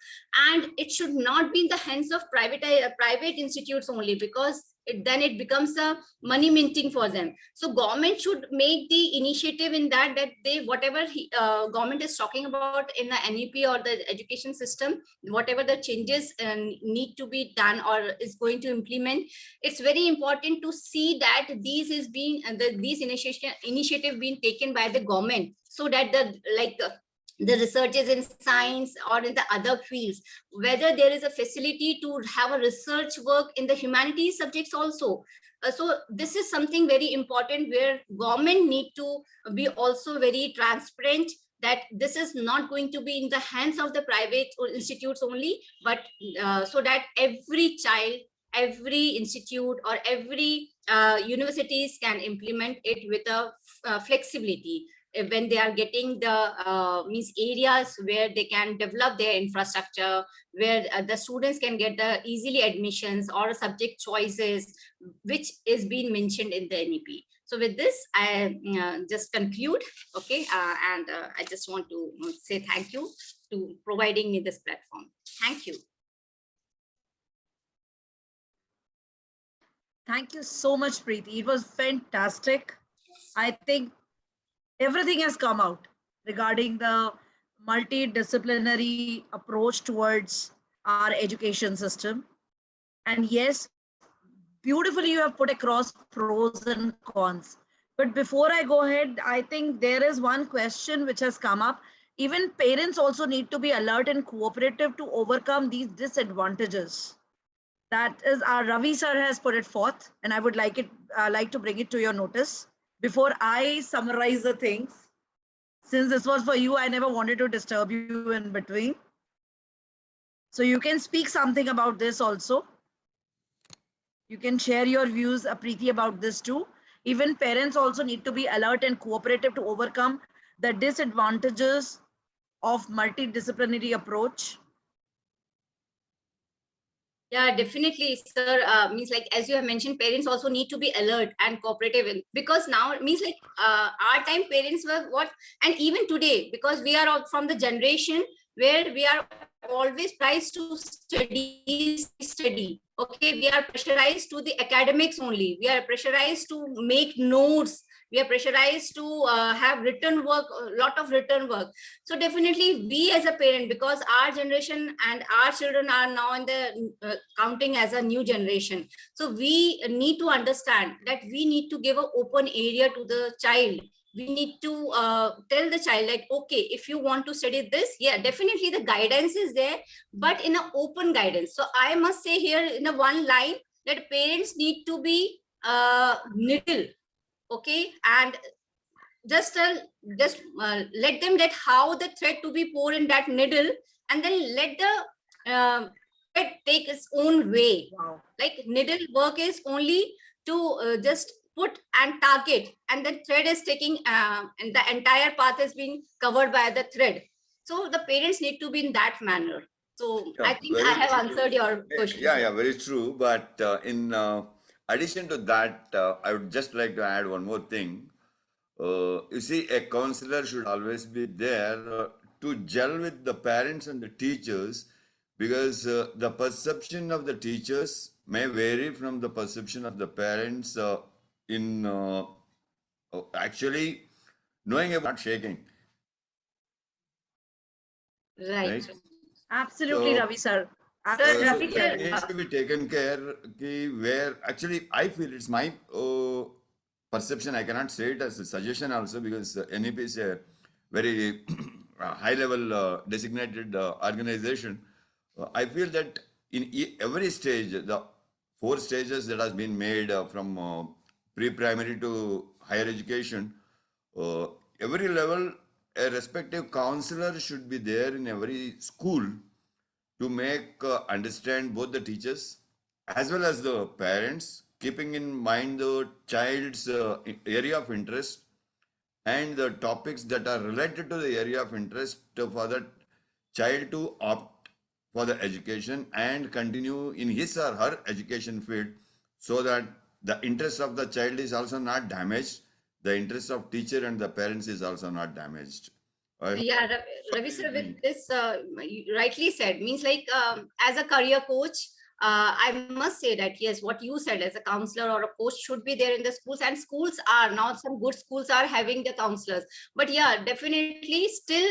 and it should not be in the hands of private institutes only, because then it becomes a money minting for them. So government should make the initiative in that they whatever government is talking about in the NEP or the education system, whatever the changes need to be done or is going to implement, it's very important to see that these is being these initiative being taken by the government, so that the researchers in science or in the other fields, whether there is a facility to have a research work in the humanities subjects also. So this is something very important where government need to be also very transparent, that this is not going to be in the hands of the private institutes only, but so that every child every institute or every universities can implement it with a flexibility when they are getting the means areas where they can develop their infrastructure, where the students can get the easily admissions or subject choices, which is being mentioned in the NEP. So with this, I just conclude. Okay, and I just want to say thank you to providing me this platform. Thank you. Thank you so much, Preeti. It was fantastic. I think everything has come out regarding the multidisciplinary approach towards our education system. And yes, beautifully you have put across pros and cons. But before I go ahead, I think there is one question which has come up. Even parents also need to be alert and cooperative to overcome these disadvantages. That is our Ravi sir has put it forth, and I would like to bring it to your notice. Before I summarize the things, since this was for you, I never wanted to disturb you in between. So you can speak something about this also. You can share your views, Preeti, about this too. Even parents also need to be alert and cooperative to overcome the disadvantages of multidisciplinary approach. Yeah, definitely, sir. Means like, as you have mentioned, parents also need to be alert and cooperative because now means like our time parents were what, and even today, because we are all from the generation where we are always priced to study. Okay, we are pressurized to the academics only. We are pressurized to make notes. We are pressurized to have written work, a lot of written work. So definitely we as a parent, because our generation and our children are now in the counting as a new generation. So we need to understand that we need to give an open area to the child. We need to tell the child like, okay, if you want to study this, yeah, definitely the guidance is there, but in an open guidance. So I must say here in a one line that parents need to be neutral. Okay, and just let them let how the thread to be poured in that needle, and then let the thread take its own way. Wow. Like needle work is only to just put and target, and the thread is taking and the entire path is being covered by the thread. So the parents need to be in that manner. So Yeah, I think I have answered your question. Yeah, very true. But in addition to that, I would just like to add one more thing. You see, a counselor should always be there to gel with the parents and the teachers, because the perception of the teachers may vary from the perception of the parents in actually knowing about shaking, Right. right? Absolutely, So Ravi sir. Sir, so Ravi Absolutely that sir, agree. needs to be taken care where actually I feel it's my perception. I cannot say it as a suggestion also, because NEP is a very high level designated organization. I feel that in every stage, the 4 stages that has been made from pre-primary to higher education, uh, every level, a respective counselor should be there in every school to make understand both the teachers as well as the parents, keeping in mind the child's area of interest and the topics that are related to the area of interest for the child to opt for the education and continue in his or her education field, so that the interest of the child is also not damaged, the interest of teacher and the parents is also not damaged. I hope yeah, Ravi sir, with this, you rightly said, means like as a career coach, I must say that yes, what you said as a counselor or a coach should be there in the schools, and schools are now, some good schools are having the counselors. But yeah, definitely still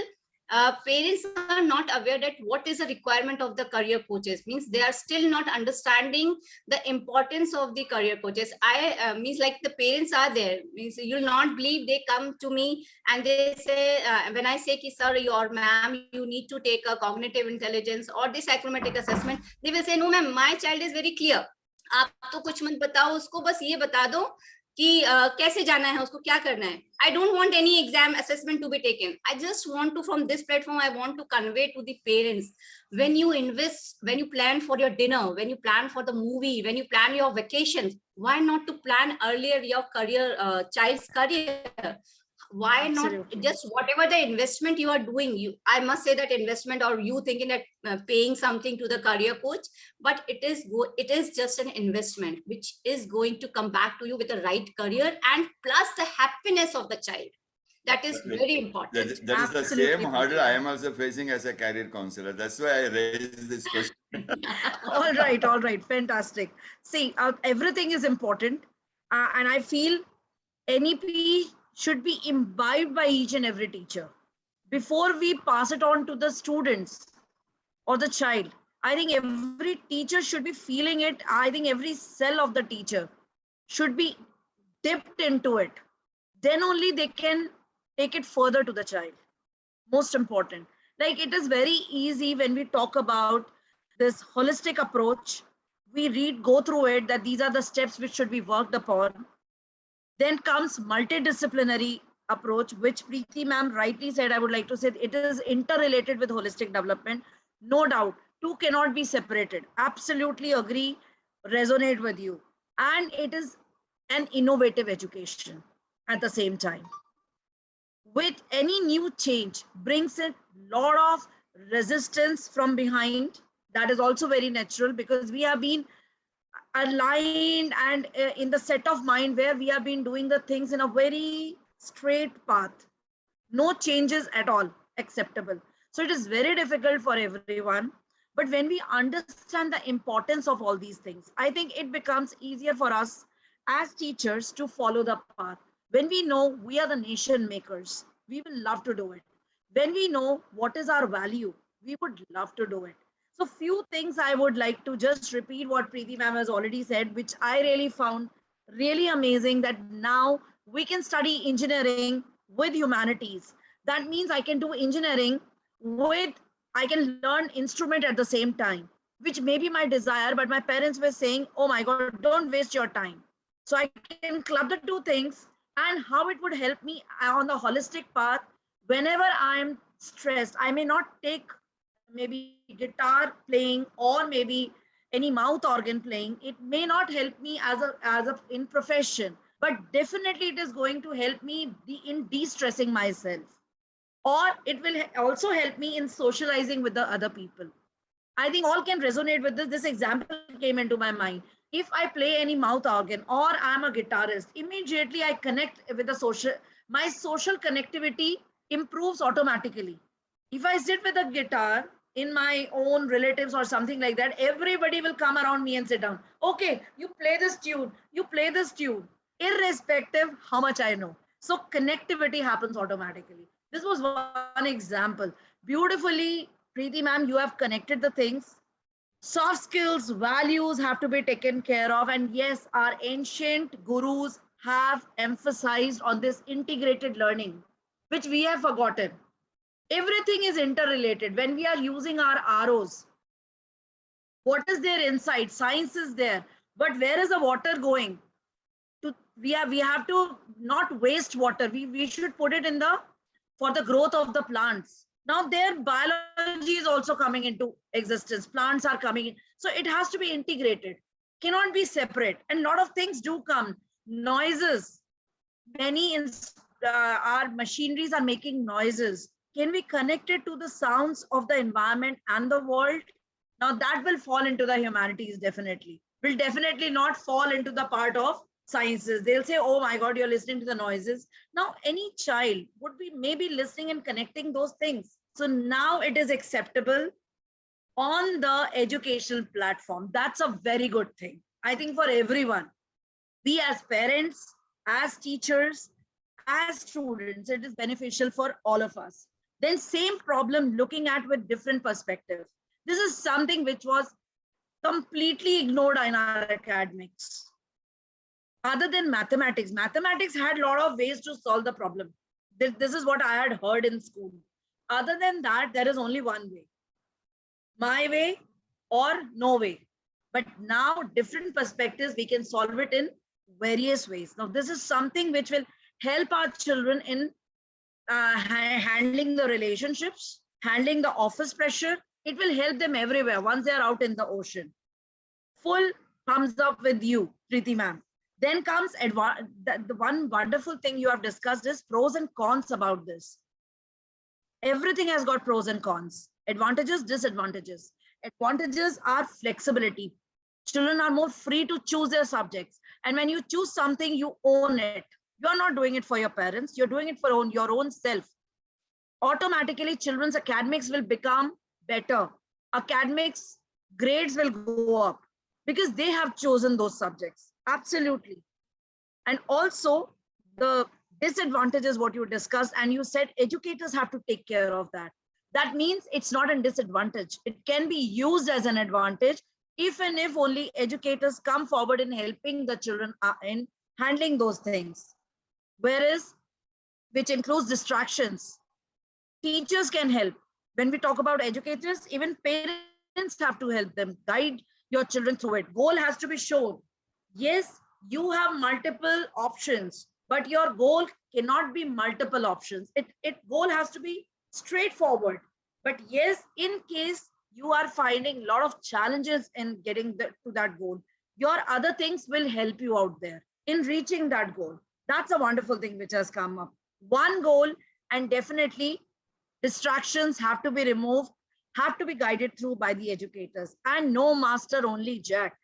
parents are not aware that what is the requirement of the career coaches. Means they are still not understanding the importance of the career coaches. I means like the parents are there, means you'll not believe, they come to me and they say when I say ki sir, your ma'am, you need to take a cognitive intelligence or the psychometric assessment, they will say no ma'am, my child is very clear, आप तो कुछ मत बताओ उसको, बस ये बता दो कि कैसे जाना है उसको, क्या करना है. I don't want any exam assessment to be taken. I just want to, from this platform, I want to convey to the parents, when you invest, when you plan for your dinner, when you plan for the movie, when you plan your vacations, why not to plan earlier your career, child's career? Why Absolutely. not just whatever the investment you are doing, you, I must say that investment, or you thinking that paying something to the career coach, but it is just an investment which is going to come back to you with the right career and plus the happiness of the child. That is very important. That is the Absolutely, same hurdle I Preeti. am also facing as a career counselor. That's why I raised this question. All right, fantastic. See, everything is important, and I feel NEP should be imbibed by each and every teacher before we pass it on to the students or the child. I think every teacher should be feeling it. I think every cell of the teacher should be dipped into it. Then only they can take it further to the child. Most important. Like, it is very easy when we talk about this holistic approach. We go through it, that these are the steps which should be worked upon. Then comes multidisciplinary approach, which Preeti ma'am rightly said. I would like to say it is interrelated with holistic development. No doubt, two cannot be separated. Absolutely agree, resonate with you. And it is an innovative education at the same time. With any new change brings a lot of resistance from behind. That is also very natural, because we have been aligned and in the set of mind where we have been doing the things in a very straight path. No changes at all acceptable. So it is very difficult for everyone. But when we understand the importance of all these things, I think it becomes easier for us as teachers to follow the path. When we know we are the nation makers, we will love to do it. When we know what is our value, we would love to do it. So few things I would like to just repeat what Preeti ma'am has already said, which I really found really amazing, that now we can study engineering with humanities. That means I can do engineering with, I can learn instrument at the same time, which may be my desire, but my parents were saying, oh my God, don't waste your time. So I can club the two things, and how it would help me on the holistic path. Whenever I'm stressed, I may not take maybe guitar playing or maybe any mouth organ playing. It may not help me as a in profession, but definitely it is going to help me in de-stressing myself, or it will also help me in socializing with the other people. I think all can resonate with this. This example came into my mind. If I play any mouth organ or I'm a guitarist, immediately I connect with the social, my social connectivity improves automatically. If I sit with a guitar in my own relatives or something like that, everybody will come around me and sit down. Okay, you play this tune, you play this tune, irrespective how much I know. So connectivity happens automatically. This was one example. Beautifully, Preeti ma'am, you have connected the things. Soft skills, values have to be taken care of. And yes, our ancient gurus have emphasized on this integrated learning, which we have forgotten. Everything is interrelated. When we are using our ROs, what is their insight? Science is there, but where is the water going? We have to not waste water. We should put it in the, for the growth of the plants. Now their biology is also coming into existence. Plants are coming in. So it has to be integrated, cannot be separate. And a lot of things do come. Noises, many our machineries are making noises. Can we connect it to the sounds of the environment and the world? Now that will fall into the humanities definitely. Will definitely not fall into the part of sciences. They'll say, oh my God, you're listening to the noises. Now any child would be maybe listening and connecting those things. So now it is acceptable on the educational platform. That's a very good thing, I think, for everyone. We as parents, as teachers, as students, it is beneficial for all of us. Then same problem looking at with different perspectives. This is something which was completely ignored in our academics. Other than mathematics, mathematics had a lot of ways to solve the problem. This is what I had heard in school. Other than that, there is only one way. My way or no way. But now different perspectives, we can solve it in various ways. Now, this is something which will help our children in handling the relationships, handling the office pressure. It will help them everywhere once they're out in the ocean. Full thumbs up with you, Preeti ma'am. Then comes the one wonderful thing you have discussed is pros and cons about this. Everything has got pros and cons, advantages, disadvantages. Advantages are flexibility. Children are more free to choose their subjects. And when you choose something, you own it. You're not doing it for your parents. You're doing it for your own self. Automatically, children's academics will become better. Academics grades will go up because they have chosen those subjects. Absolutely. And also the disadvantages, what you discussed, and you said educators have to take care of that. That means it's not a disadvantage. It can be used as an advantage if and if only educators come forward in helping the children in handling those things. Whereas, which includes distractions, teachers can help. When we talk about educators, even parents have to help them, guide your children through it. Goal has to be shown. Yes, you have multiple options, but your goal cannot be multiple options. Goal has to be straightforward. But yes, in case you are finding a lot of challenges in getting to that goal, your other things will help you out there in reaching that goal. That's a wonderful thing which has come up. One goal, and definitely distractions have to be removed, have to be guided through by the educators, and no master, only Jack.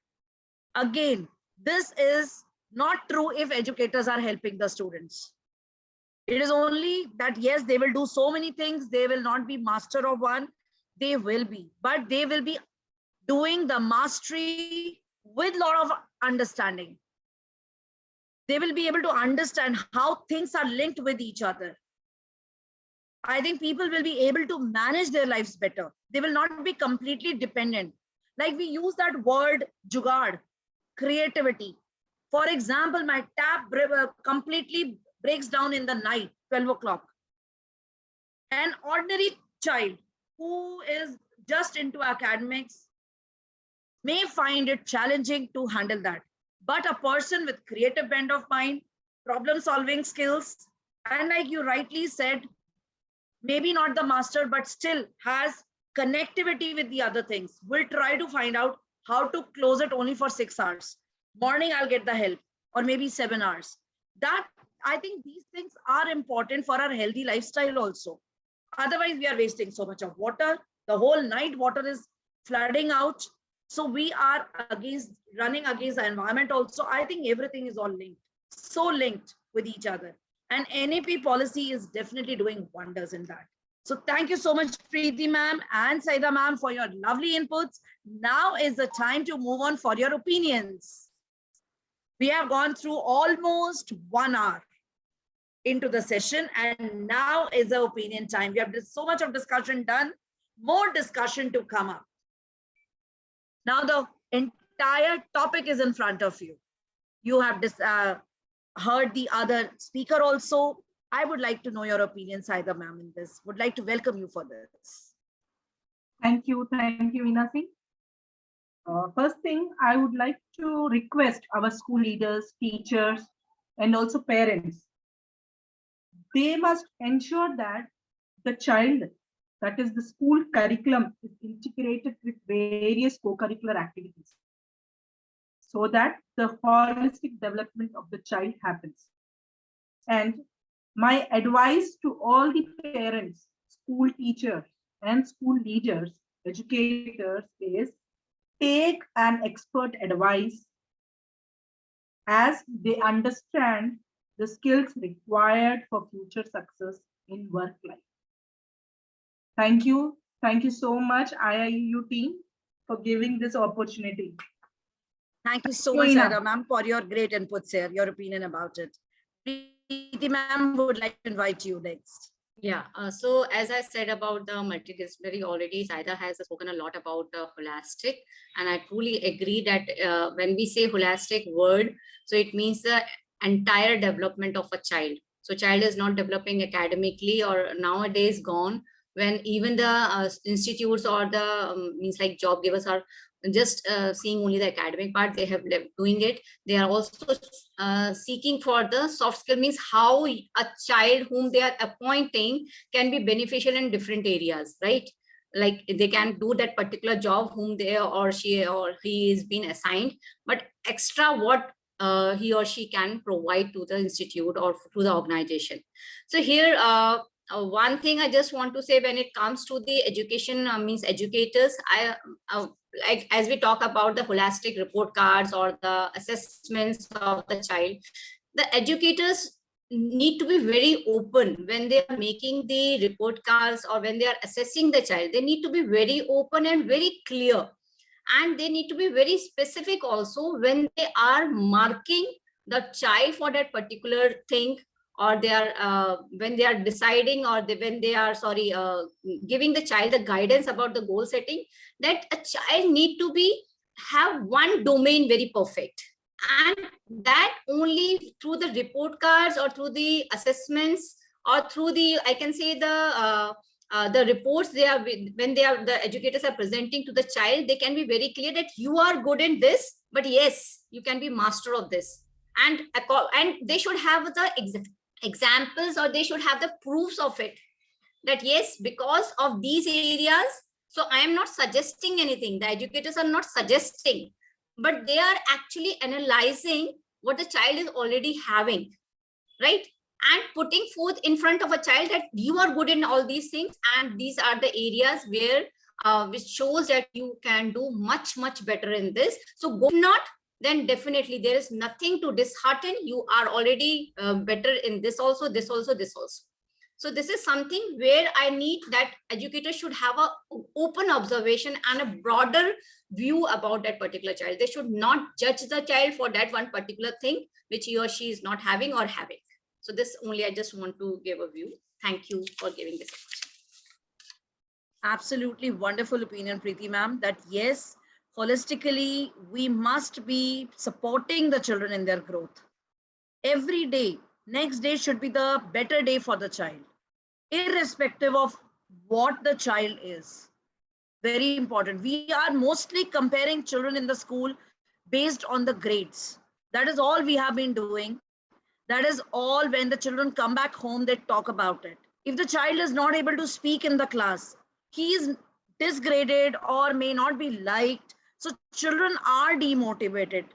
Again, this is not true if educators are helping the students. It is only that, yes, they will do so many things. They will not be master of one. They will be, but they will be doing the mastery with a lot of understanding. They will be able to understand how things are linked with each other. I think people will be able to manage their lives better. They will not be completely dependent. Like we use that word jugaad, creativity. For example, my tap completely breaks down in the night, 12 o'clock. An ordinary child who is just into academics may find it challenging to handle that. But a person with creative bent of mind, problem solving skills, and like you rightly said, maybe not the master, but still has connectivity with the other things, will try to find out how to close it only for 6 hours. Morning, I'll get the help, or maybe 7 hours. That, I think these things are important for our healthy lifestyle also. Otherwise, we are wasting so much of water. The whole night water is flooding out. So we are running against the environment also. I think everything is all linked, so linked with each other. And NEP policy is definitely doing wonders in that. So thank you so much, Preeti ma'am and Saida ma'am, for your lovely inputs. Now is the time to move on for your opinions. We have gone through almost 1 hour into the session, and now is the opinion time. We have so much of discussion done, more discussion to come up. Now the entire topic is in front of you. You have heard the other speaker also. I would like to know your opinion, Saida ma'am, in this. Would like to welcome you for this. Thank you, Veena Singh. First thing, I would like to request our school leaders, teachers, and also parents. They must ensure that the child, that is the school curriculum, is integrated with various co-curricular activities so that the holistic development of the child happens. And my advice to all the parents, school teachers, and school leaders, educators is take an expert advice as they understand the skills required for future success in work life. Thank you. Thank you so much, IIU team, for giving this opportunity. Thank you so much, Saida ma'am, for your great inputs here, your opinion about it. Preeti ma'am would like to invite you next. Yeah, so as I said about the multidisciplinary already, Saida has spoken a lot about holistic, and I truly agree that when we say holistic word, so it means the entire development of a child. So child is not developing academically or nowadays gone. when even the institutes or the means like job givers are just seeing only the academic part, they have left doing it. They are also seeking for the soft skill, means how a child whom they are appointing can be beneficial in different areas, right? Like they can do that particular job whom they or she or he is being assigned, but extra what he or she can provide to the institute or to the organization. So here, one thing I just want to say when it comes to the education, means educators, like as we talk about the holistic report cards or the assessments of the child, the educators need to be very open when they are making the report cards or when they are assessing the child. They need to be very open and very clear, and they need to be very specific also when they are marking the child for that particular thing, or they are when they are deciding, or when they are giving the child the guidance about the goal setting, that a child need to be have one domain very perfect, and that only through the report cards or through the assessments or through the, I can say, the reports they are, when they are, the educators are presenting to the child, they can be very clear that you are good in this, but yes, you can be master of this. And they should have the examples, or they should have the proofs of it, that yes, because of these areas. So I am not suggesting anything, the educators are not suggesting, but they are actually analyzing what the child is already having, right? And putting forth in front of a child that you are good in all these things, and these are the areas where which shows that you can do much better in this. So go, if not, then definitely there is nothing to dishearten. You are already better in this also, this also, this also. So this is something where I need that educators should have a open observation and a broader view about that particular child. They should not judge the child for that one particular thing which he or she is not having or having. So this only I just want to give a view. Thank you for giving this opportunity. Absolutely wonderful opinion, Preeti ma'am, that yes, holistically, we must be supporting the children in their growth. Every day, next day should be the better day for the child, irrespective of what the child is. Very important. We are mostly comparing children in the school based on the grades. That is all we have been doing. That is all. When the children come back home, they talk about it. If the child is not able to speak in the class, he is disgraded or may not be liked. So children are demotivated.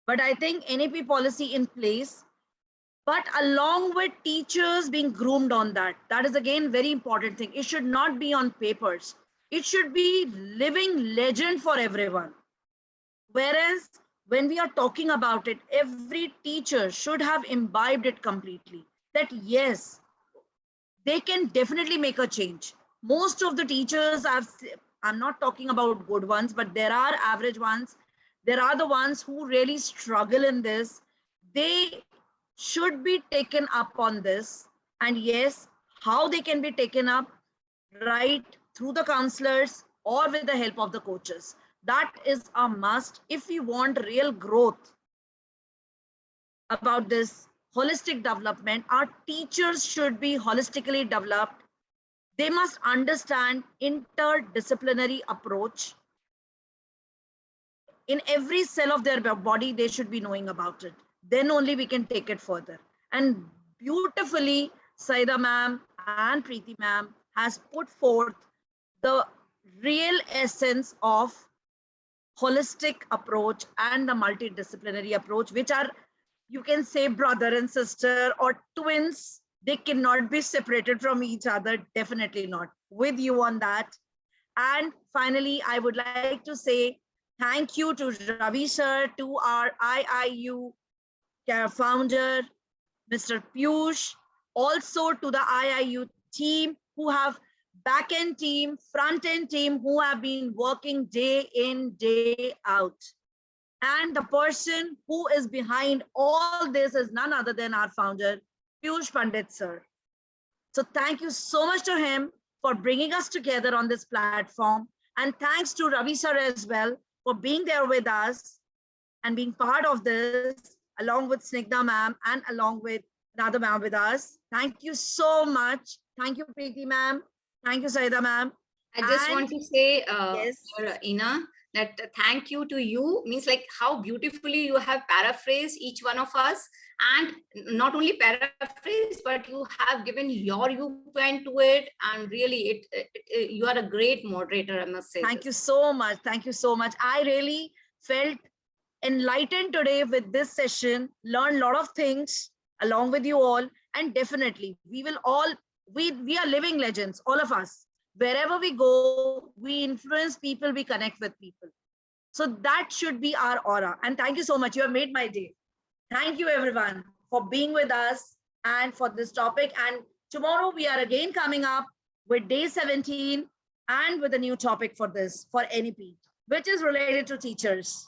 But I think NEP policy in place, but along with teachers being groomed on that, that is again very important thing. It should not be on papers. It should be living legend for everyone. Whereas when we are talking about it, every teacher should have imbibed it completely. That yes, they can definitely make a change. Most of the teachers I'm not talking about good ones, but there are average ones. There are the ones who really struggle in this. They should be taken up on this. And yes, how they can be taken up, right, through the counselors or with the help of the coaches. That is a must if we want real growth about this holistic development. Our teachers should be holistically developed. They must understand interdisciplinary approach. In every cell of their body, they should be knowing about it. Then only we can take it further. And beautifully, Saida ma'am and Preeti ma'am has put forth the real essence of holistic approach and the multidisciplinary approach, which are, you can say, brother and sister or twins. They cannot be separated from each other. Definitely not. With you on that. And finally, I would like to say thank you to Ravi sir, to our IIU founder, Mr. Piyush, also to the IIU team who have back-end team, front-end team who have been working day in, day out. And the person who is behind all this is none other than our founder, Piyush Pandit sir. So thank you so much to him for bringing us together on this platform. And thanks to Ravi sir as well for being there with us and being part of this, along with Snigdha ma'am and along with another ma'am with us. Thank you so much. Thank you, Preeti ma'am. Thank you, Saida ma'am. I just want to say, yes, Ina, that thank you to you means like how beautifully you have paraphrased each one of us, and not only paraphrased, but you have given your viewpoint to it, and really, you are a great moderator, I must say. Thank you so much. Thank you so much. I really felt enlightened today with this session, learned a lot of things along with you all, and definitely we will all, we are living legends, all of us. Wherever we go, we influence people, we connect with people. So that should be our aura. And thank you so much. You have made my day. Thank you everyone for being with us and for this topic. And tomorrow we are again coming up with day 17 and with a new topic for this, for NEP, which is related to teachers.